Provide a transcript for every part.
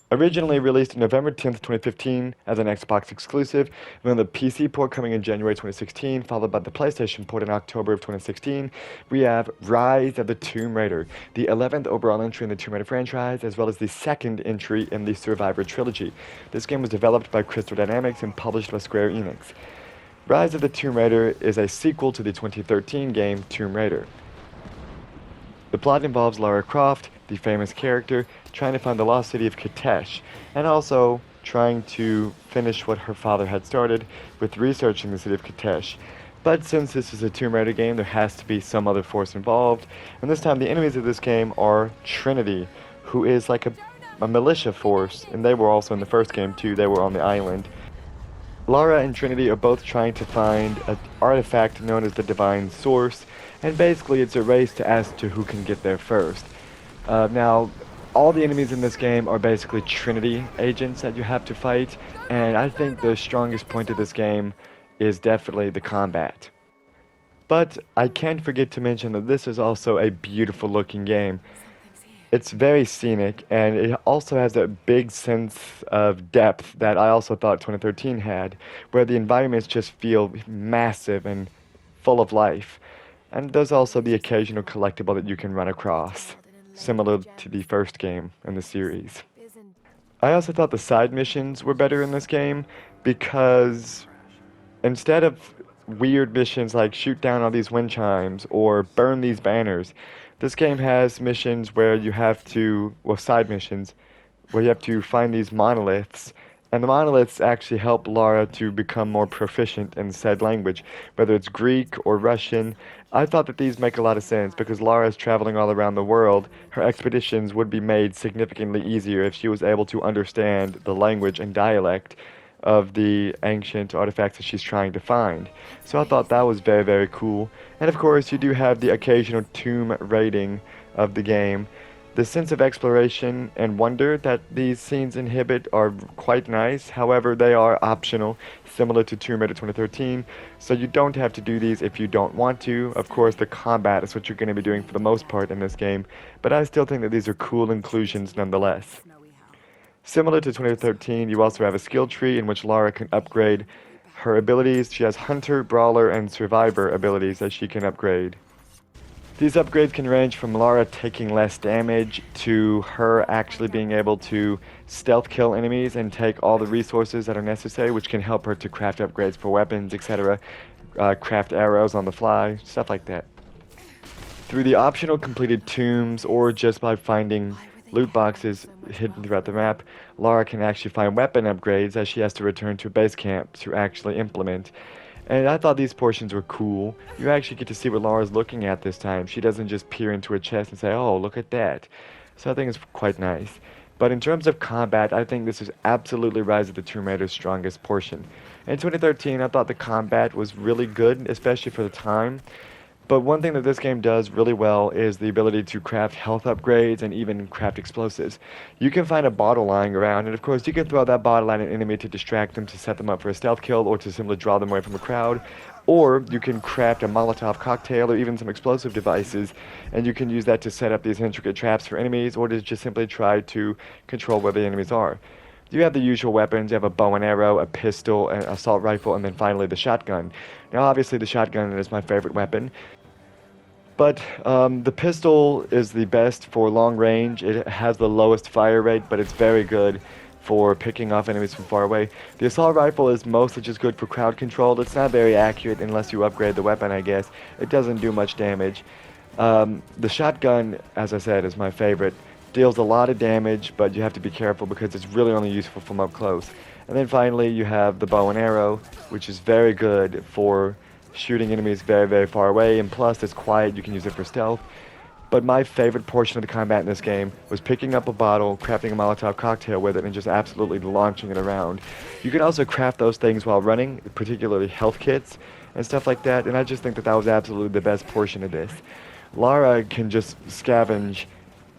Originally released November 10th, 2015 as an Xbox exclusive, then the PC port coming in January 2016, followed by the PlayStation port in October of 2016, we have Rise of the Tomb Raider, the 11th overall entry in the Tomb Raider franchise, as well as the second entry in the Survivor trilogy. This game was developed by Crystal Dynamics and published by Square Enix. Rise of the Tomb Raider is a sequel to the 2013 game Tomb Raider. The plot involves Lara Croft, the famous character, trying to find the lost city of Katesh, and also trying to finish what her father had started with researching the city of Katesh. But since this is a Tomb Raider game, there has to be some other force involved, and this time the enemies of this game are Trinity, who is like a militia force, and they were also in the first game too, they were on the island. Lara and Trinity are both trying to find an artifact known as the Divine Source, and basically it's a race as to who can get there first. Now, all the enemies in this game are basically Trinity agents that you have to fight, and I think the strongest point of this game is definitely the combat. But I can't forget to mention that this is also a beautiful looking game. It's very scenic, and it also has a big sense of depth that I also thought 2013 had, where the environments just feel massive and full of life. And there's also the occasional collectible that you can run across, similar to the first game in the series. I also thought the side missions were better in this game because instead of weird missions like shoot down all these wind chimes or burn these banners, this game has missions where you have to, well, side missions, where you have to find these monoliths, and the monoliths actually help Lara to become more proficient in said language, whether it's Greek or Russian. I thought that these make a lot of sense because Lara is traveling all around the world. Her expeditions would be made significantly easier if she was able to understand the language and dialect of the ancient artifacts that she's trying to find. So I thought that was very, very cool. And of course, you do have the occasional tomb raiding of the game. The sense of exploration and wonder that these scenes inhibit are quite nice. However, they are optional, similar to Tomb Raider 2013, so you don't have to do these if you don't want to. Of course, the combat is what you're going to be doing for the most part in this game, but I still think that these are cool inclusions nonetheless. Similar to 2013, you also have a skill tree in which Lara can upgrade her abilities. She has Hunter, Brawler, and Survivor abilities that she can upgrade. These upgrades can range from Lara taking less damage to her actually being able to stealth kill enemies and take all the resources that are necessary, which can help her to craft upgrades for weapons, etc., craft arrows on the fly, stuff like that. Through the optional completed tombs or just by finding loot boxes hidden throughout the map, Lara can actually find weapon upgrades as she has to return to base camp to actually implement. And I thought these portions were cool. You actually get to see what Lara's looking at this time. She doesn't just peer into her chest and say, oh, look at that. So I think it's quite nice. But in terms of combat, I think this is absolutely Rise of the Tomb Raider's strongest portion. In 2013, I thought the combat was really good, especially for the time. But one thing that this game does really well is the ability to craft health upgrades and even craft explosives. You can find a bottle lying around, and of course you can throw that bottle at an enemy to distract them, to set them up for a stealth kill, or to simply draw them away from a crowd. Or you can craft a Molotov cocktail or even some explosive devices, and you can use that to set up these intricate traps for enemies, or to just simply try to control where the enemies are. You have the usual weapons. You have a bow and arrow, a pistol, an assault rifle, and then finally the shotgun. Now obviously the shotgun is my favorite weapon. But the pistol is the best for long range. It has the lowest fire rate, but it's very good for picking off enemies from far away. The assault rifle is mostly just good for crowd control. It's not very accurate unless you upgrade the weapon, I guess. It doesn't do much damage. The shotgun, as I said, is my favorite. Deals a lot of damage, but you have to be careful because it's really only useful from up close. And then finally, you have the bow and arrow, which is very good for shooting enemies very, very far away, and plus it's quiet, you can use it for stealth. But my favorite portion of the combat in this game was picking up a bottle, crafting a Molotov cocktail with it, and just absolutely launching it around. You can also craft those things while running, particularly health kits and stuff like that, and I just think that that was absolutely the best portion of this. Lara can just scavenge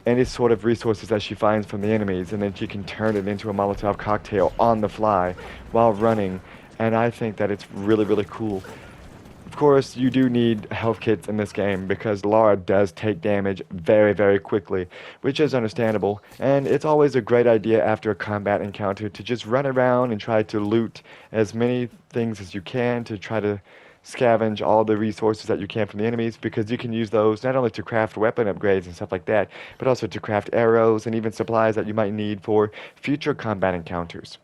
any sort of resources that she finds from the enemies, and then she can turn it into a Molotov cocktail on the fly while running, and I think that it's really, really cool. Of course, you do need health kits in this game because Lara does take damage very, very quickly, which is understandable, and it's always a great idea after a combat encounter to just run around and try to loot as many things as you can to try to scavenge all the resources that you can from the enemies, because you can use those not only to craft weapon upgrades and stuff like that, but also to craft arrows and even supplies that you might need for future combat encounters.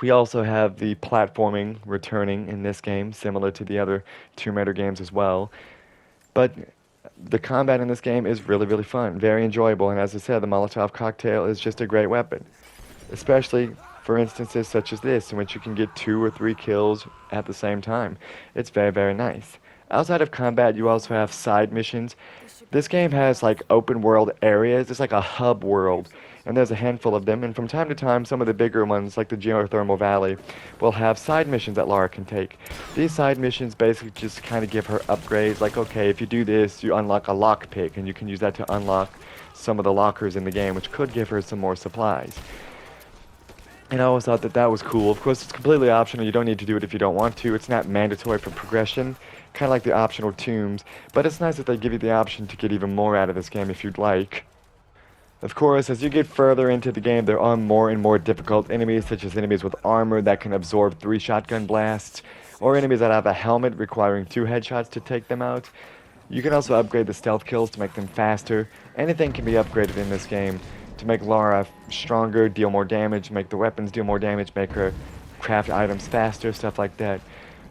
We also have the platforming returning in this game, similar to the other Tomb Raider games as well. But the combat in this game is really, really fun, very enjoyable, and as I said, the Molotov cocktail is just a great weapon. Especially for instances such as this, in which you can get 2 or 3 kills at the same time. It's very, very nice. Outside of combat, you also have side missions. This game has like open world areas. It's like a hub world, and there's a handful of them, and from time to time some of the bigger ones like the Geothermal Valley will have side missions that Lara can take. These side missions basically just kind of give her upgrades, like okay, if you do this you unlock a lockpick and you can use that to unlock some of the lockers in the game, which could give her some more supplies. And I always thought that that was cool. Of course, it's completely optional. You don't need to do it if you don't want to. It's not mandatory for progression, kind of like the optional tombs. But it's nice that they give you the option to get even more out of this game if you'd like. Of course, as you get further into the game, there are more and more difficult enemies, such as enemies with armor that can absorb 3 shotgun blasts, or enemies that have a helmet requiring 2 headshots to take them out. You can also upgrade the stealth kills to make them faster. Anything can be upgraded in this game to make Lara stronger, deal more damage, make the weapons deal more damage, make her craft items faster, stuff like that.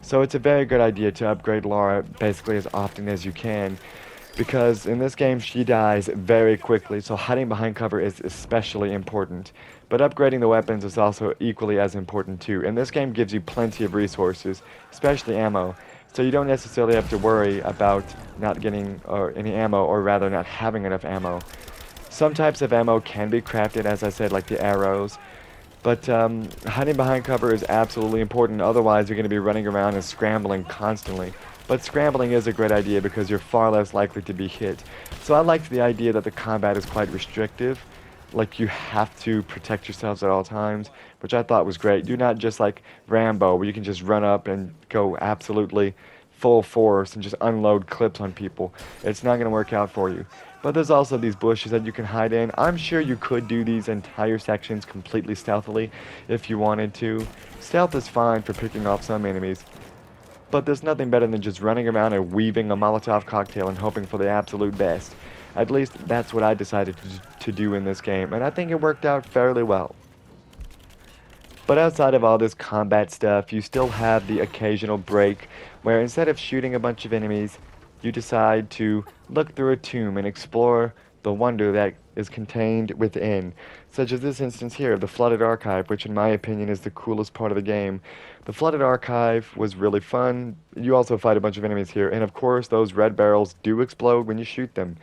So it's a very good idea to upgrade Lara basically as often as you can, because in this game she dies very quickly, so hiding behind cover is especially important. But upgrading the weapons is also equally as important too, and this game gives you plenty of resources, especially ammo, so you don't necessarily have to worry about not getting any ammo, or rather not having enough ammo. Some types of ammo can be crafted, as I said, like the arrows, but hiding behind cover is absolutely important, otherwise you're going to be running around and scrambling constantly. But scrambling is a great idea because you're far less likely to be hit. So I liked the idea that the combat is quite restrictive, like you have to protect yourselves at all times, which I thought was great. You're not just like Rambo, where you can just run up and go absolutely full force and just unload clips on people. It's not going to work out for you. But there's also these bushes that you can hide in. I'm sure you could do these entire sections completely stealthily if you wanted to. Stealth is fine for picking off some enemies, but there's nothing better than just running around and weaving a Molotov cocktail and hoping for the absolute best. At least that's what I decided to do in this game, and I think it worked out fairly well. But outside of all this combat stuff, you still have the occasional break where instead of shooting a bunch of enemies, you decide to look through a tomb and explore the wonder that is contained within, such as this instance here of the Flooded Archive, which in my opinion is the coolest part of the game. The Flooded Archive was really fun. You also fight a bunch of enemies here, and of course those red barrels do explode when you shoot them.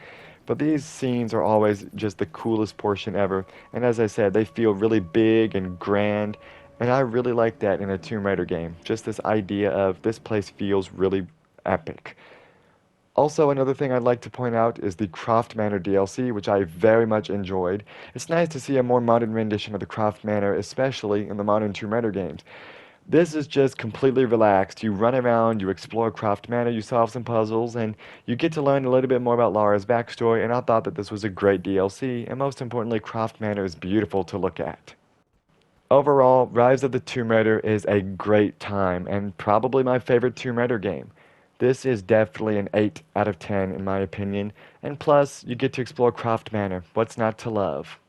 But these scenes are always just the coolest portion ever, and as I said, they feel really big and grand, and I really like that in a Tomb Raider game. Just this idea of this place feels really epic. Also, another thing I'd like to point out is the Croft Manor DLC, which I very much enjoyed. It's nice to see a more modern rendition of the Croft Manor, especially in the modern Tomb Raider games. This is just completely relaxed. You run around, you explore Croft Manor, you solve some puzzles, and you get to learn a little bit more about Lara's backstory, and I thought that this was a great DLC, and most importantly, Croft Manor is beautiful to look at. Overall, Rise of the Tomb Raider is a great time, and probably my favorite Tomb Raider game. This is definitely an 8 out of 10 in my opinion, and plus, you get to explore Croft Manor. What's not to love?